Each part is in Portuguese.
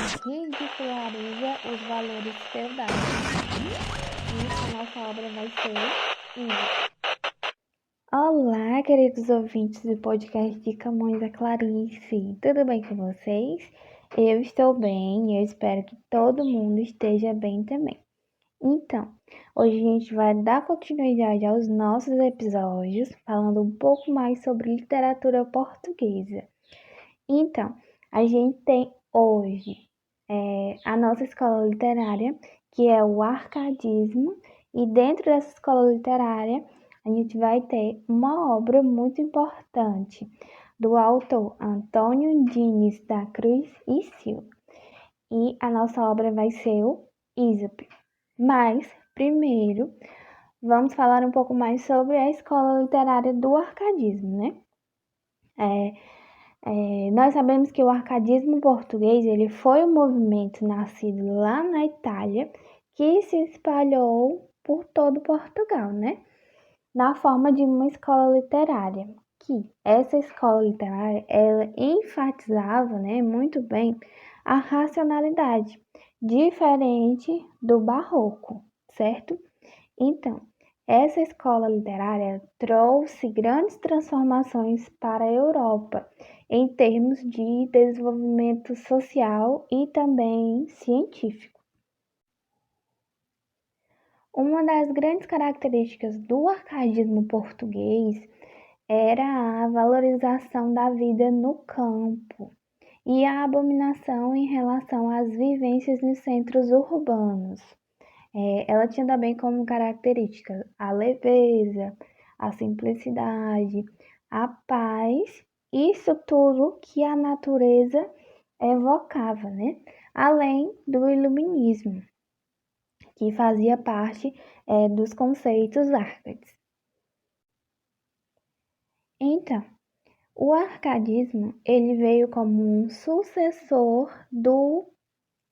ridiculariza os valores feudais. E a nossa obra vai ser Ísop. Olá, queridos ouvintes do podcast de Camões da Clarice. Tudo bem com vocês? Eu estou bem e eu espero que todo mundo esteja bem também. Então, hoje a gente vai dar continuidade aos nossos episódios, falando um pouco mais sobre literatura portuguesa. Então, a gente tem hoje a nossa escola literária, que é o arcadismo, e dentro dessa escola literária a gente vai ter uma obra muito importante do autor Antônio Diniz da Cruz e Silva. E a nossa obra vai ser o Ísope. Mas, primeiro, vamos falar um pouco mais sobre a escola literária do arcadismo, né? Nós sabemos que o arcadismo português ele foi um movimento nascido lá na Itália que se espalhou por todo Portugal, né? Na forma de uma escola literária. Que essa escola literária ela enfatizava, né, muito bem a racionalidade, diferente do barroco, certo? Então, essa escola literária trouxe grandes transformações para a Europa em termos de desenvolvimento social e também científico. Uma das grandes características do arcadismo português era a valorização da vida no campo e a abominação em relação às vivências nos centros urbanos. Ela tinha também como característica a leveza, a simplicidade, a paz, isso tudo que a natureza evocava, né? Além do iluminismo, que fazia parte dos conceitos árcades. Então, o arcadismo ele veio como um sucessor do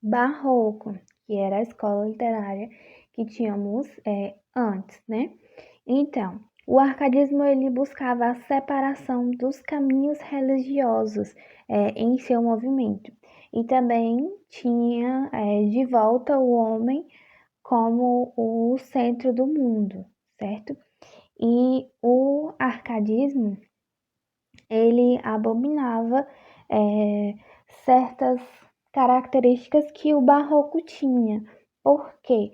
barroco, que era a escola literária que tínhamos antes, né? Então, o arcadismo ele buscava a separação dos caminhos religiosos em seu movimento e também tinha de volta o homem como o centro do mundo, certo? E o arcadismo ele abominava certas características que o barroco tinha, porque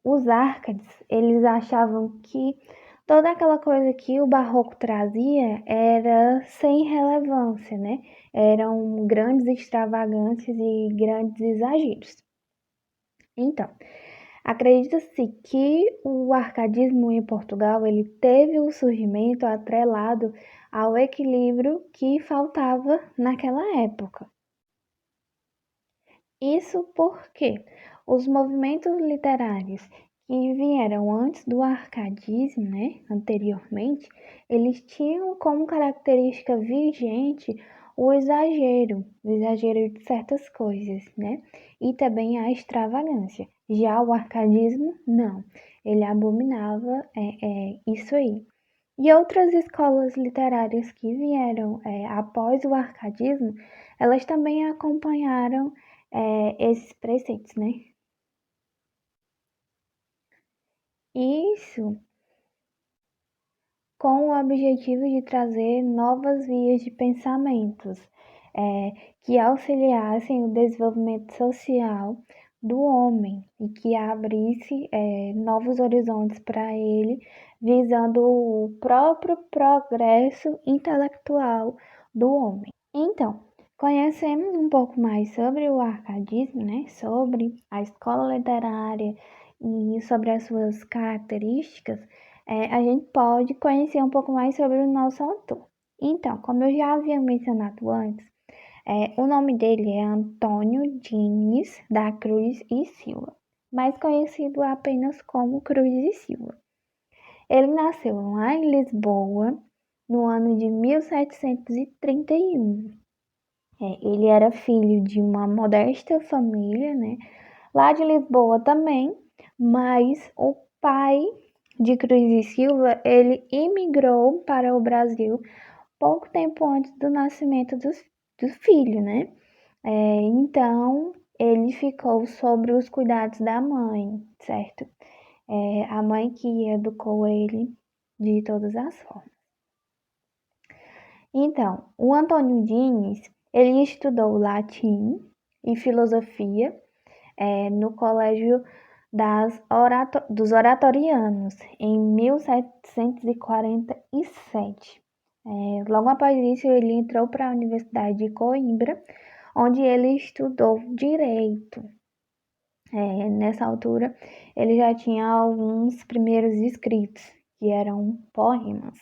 os árcades, eles achavam que toda aquela coisa que o barroco trazia era sem relevância, né? Eram grandes extravagâncias e grandes exageros. Então, acredita-se que o arcadismo em Portugal ele teve um surgimento atrelado ao equilíbrio que faltava naquela época. Isso porque os movimentos literários que vieram antes do arcadismo, né, anteriormente, eles tinham como característica vigente o exagero de certas coisas, né, e também a extravagância. Já o arcadismo, não, ele abominava isso aí. E outras escolas literárias que vieram após o arcadismo, elas também acompanharam esses preceitos, né? Isso com o objetivo de trazer novas vias de pensamentos que auxiliassem o desenvolvimento social do homem e que abrisse novos horizontes para ele, visando o próprio progresso intelectual do homem. Então, conhecemos um pouco mais sobre o arcadismo, né? Sobre a escola literária e sobre as suas características, a gente pode conhecer um pouco mais sobre o nosso autor. Então, como eu já havia mencionado antes, o nome dele é Antônio Diniz da Cruz e Silva, mais conhecido apenas como Cruz e Silva. Ele nasceu lá em Lisboa no ano de 1731. Ele era filho de uma modesta família, né? Lá de Lisboa também, mas o pai de Cruz e Silva, ele imigrou para o Brasil pouco tempo antes do nascimento do filho, né? Então, ele ficou sobre os cuidados da mãe, certo? A mãe que educou ele de todas as formas. Então, o Antônio Diniz, ele estudou latim e filosofia no Colégio dos Oratorianos, em 1747. Logo após isso, ele entrou para a Universidade de Coimbra, onde ele estudou direito. Nessa altura, ele já tinha alguns primeiros escritos, que eram poemas.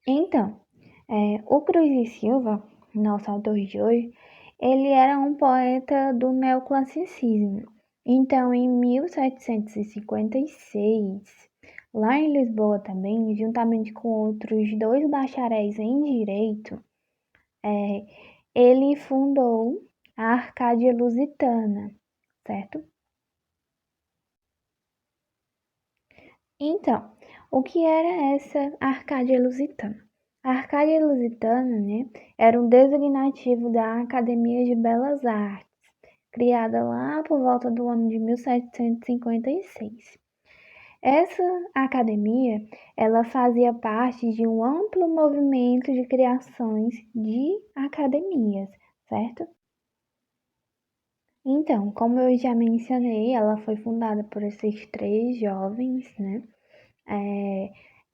Então, o Cruz e Silva, nosso autor de hoje, ele era um poeta do neoclassicismo. Então, em 1756, lá em Lisboa também, juntamente com outros 2 bacharéis em Direito, ele fundou a Arcádia Lusitana, certo? Então, o que era essa Arcádia Lusitana? A Arcádia Lusitana, né, era um designativo da Academia de Belas Artes, criada lá por volta do ano de 1756. Essa academia, ela fazia parte de um amplo movimento de criações de academias, certo? Então, como eu já mencionei, ela foi fundada por esses 3 jovens, né?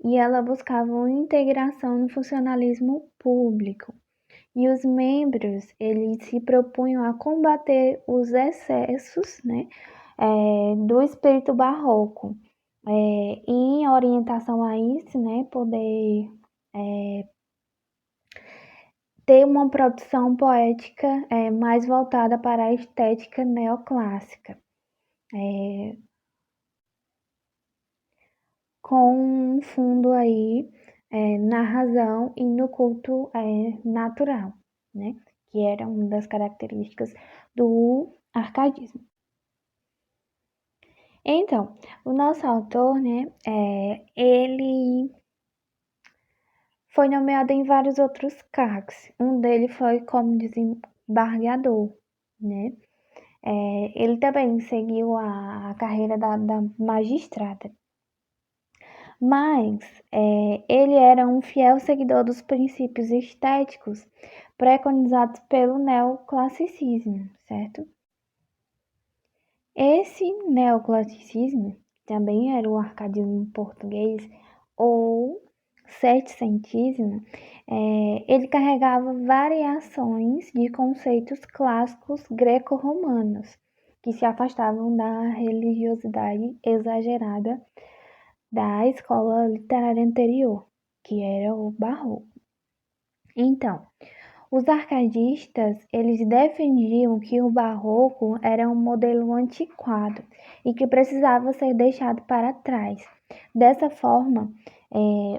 E ela buscava uma integração no funcionalismo público. E os membros, eles se propunham a combater os excessos, né, do espírito barroco. E em orientação a isso, né, poder ter uma produção poética mais voltada para a estética neoclássica, com um fundo aí na razão e no culto natural, né? Que era uma das características do arcadismo. Então, o nosso autor, né, ele foi nomeado em vários outros cargos. Um deles foi como desembargador, né? Ele também seguiu a carreira da magistrada. Mas ele era um fiel seguidor dos princípios estéticos preconizados pelo neoclassicismo, certo? Esse neoclassicismo também era o arcadismo português ou setecentismo. Ele carregava variações de conceitos clássicos greco-romanos que se afastavam da religiosidade exagerada da escola literária anterior, que era o barroco. Então, os arcadistas, eles defendiam que o barroco era um modelo antiquado e que precisava ser deixado para trás. Dessa forma,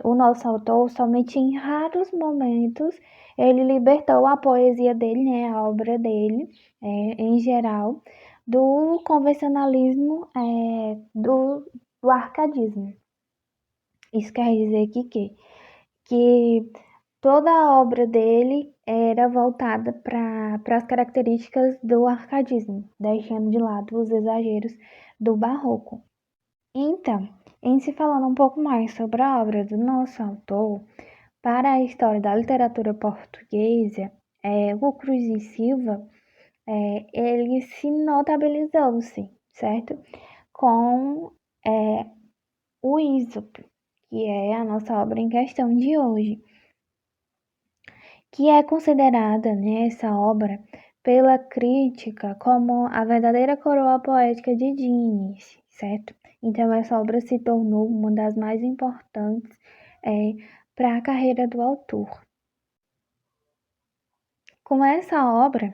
o nosso autor, somente em raros momentos, ele libertou a poesia dele, né, a obra dele, em geral, do convencionalismo do arcadismo. Isso quer dizer que toda a obra dele era voltada para as características do arcadismo, deixando de lado os exageros do barroco. Então, em se falando um pouco mais sobre a obra do nosso autor, para a história da literatura portuguesa, o Cruz e Silva, ele se notabilizou-se, certo? Com o Ísopo, que é a nossa obra em questão de hoje, que é considerada, né, essa obra pela crítica como a verdadeira coroa poética de Diniz, certo? Então essa obra se tornou uma das mais importantes para a carreira do autor. Com essa obra,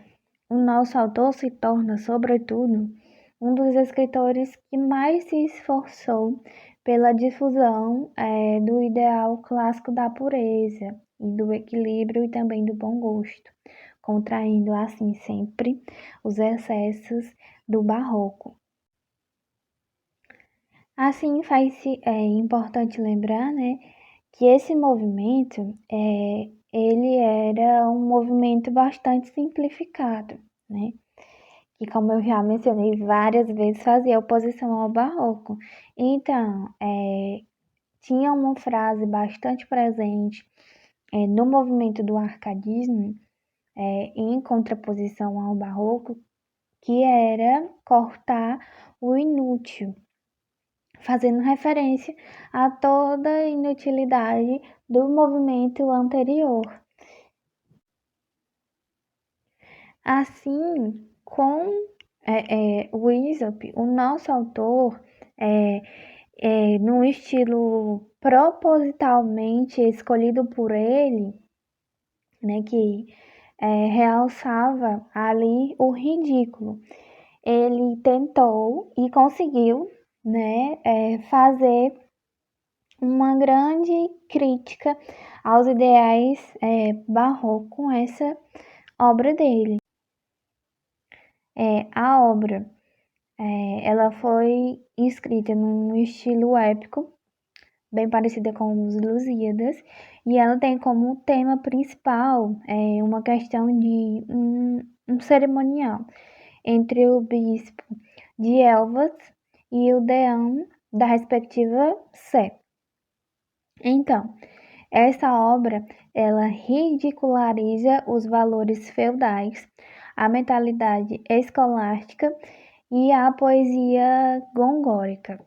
o nosso autor se torna, sobretudo, um dos escritores que mais se esforçou pela difusão do ideal clássico da pureza e do equilíbrio e também do bom gosto, contraindo assim sempre os excessos do barroco. Assim, faz-se importante lembrar, né, que esse movimento ele era um movimento bastante simplificado, né? Que, como eu já mencionei várias vezes, fazia oposição ao barroco. Então, tinha uma frase bastante presente no movimento do arcadismo, em contraposição ao barroco, que era cortar o inútil, fazendo referência a toda a inutilidade do movimento anterior. Assim, com o Aesop, o nosso autor, num estilo propositalmente escolhido por ele, né, que realçava ali o ridículo. Ele tentou e conseguiu, né, fazer uma grande crítica aos ideais barrocos com essa obra dele. A obra ela foi escrita num estilo épico, bem parecida com os Lusíadas, e ela tem como tema principal uma questão de um cerimonial entre o bispo de Elvas e o deão da respectiva sé. Então, essa obra ela ridiculariza os valores feudais, a mentalidade escolástica e a poesia gongórica.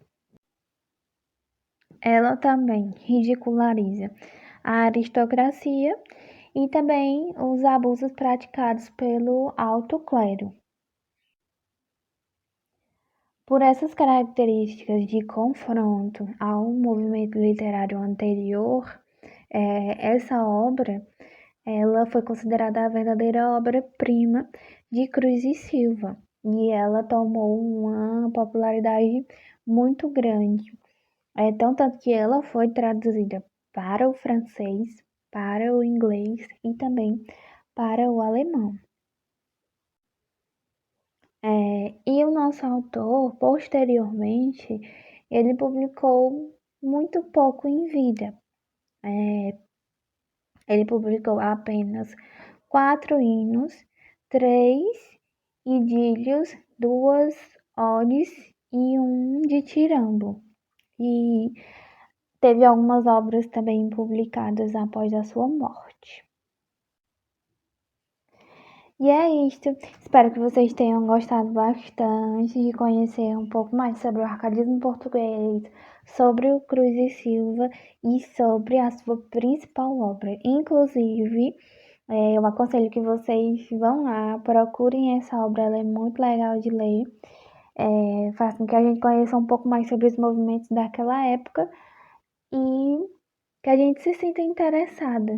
Ela também ridiculariza a aristocracia e também os abusos praticados pelo alto clero. Por essas características de confronto ao movimento literário anterior, essa obra ela foi considerada a verdadeira obra-prima de Cruz e Silva e ela tomou uma popularidade muito grande. Tanto que ela foi traduzida para o francês, para o inglês e também para o alemão. E o nosso autor, posteriormente, ele publicou muito pouco em vida. Ele publicou apenas 4 hinos, 3 idílios, 2 odes e um ditirambo. E teve algumas obras também publicadas após a sua morte. E é isto. Espero que vocês tenham gostado bastante de conhecer um pouco mais sobre o arcadismo português, sobre o Cruz e Silva e sobre a sua principal obra. Inclusive, eu aconselho que vocês vão lá, procurem essa obra, ela é muito legal de ler. Faz com que a gente conheça um pouco mais sobre os movimentos daquela época e que a gente se sinta interessada.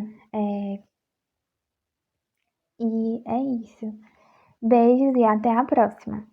E é isso. Beijos e até a próxima!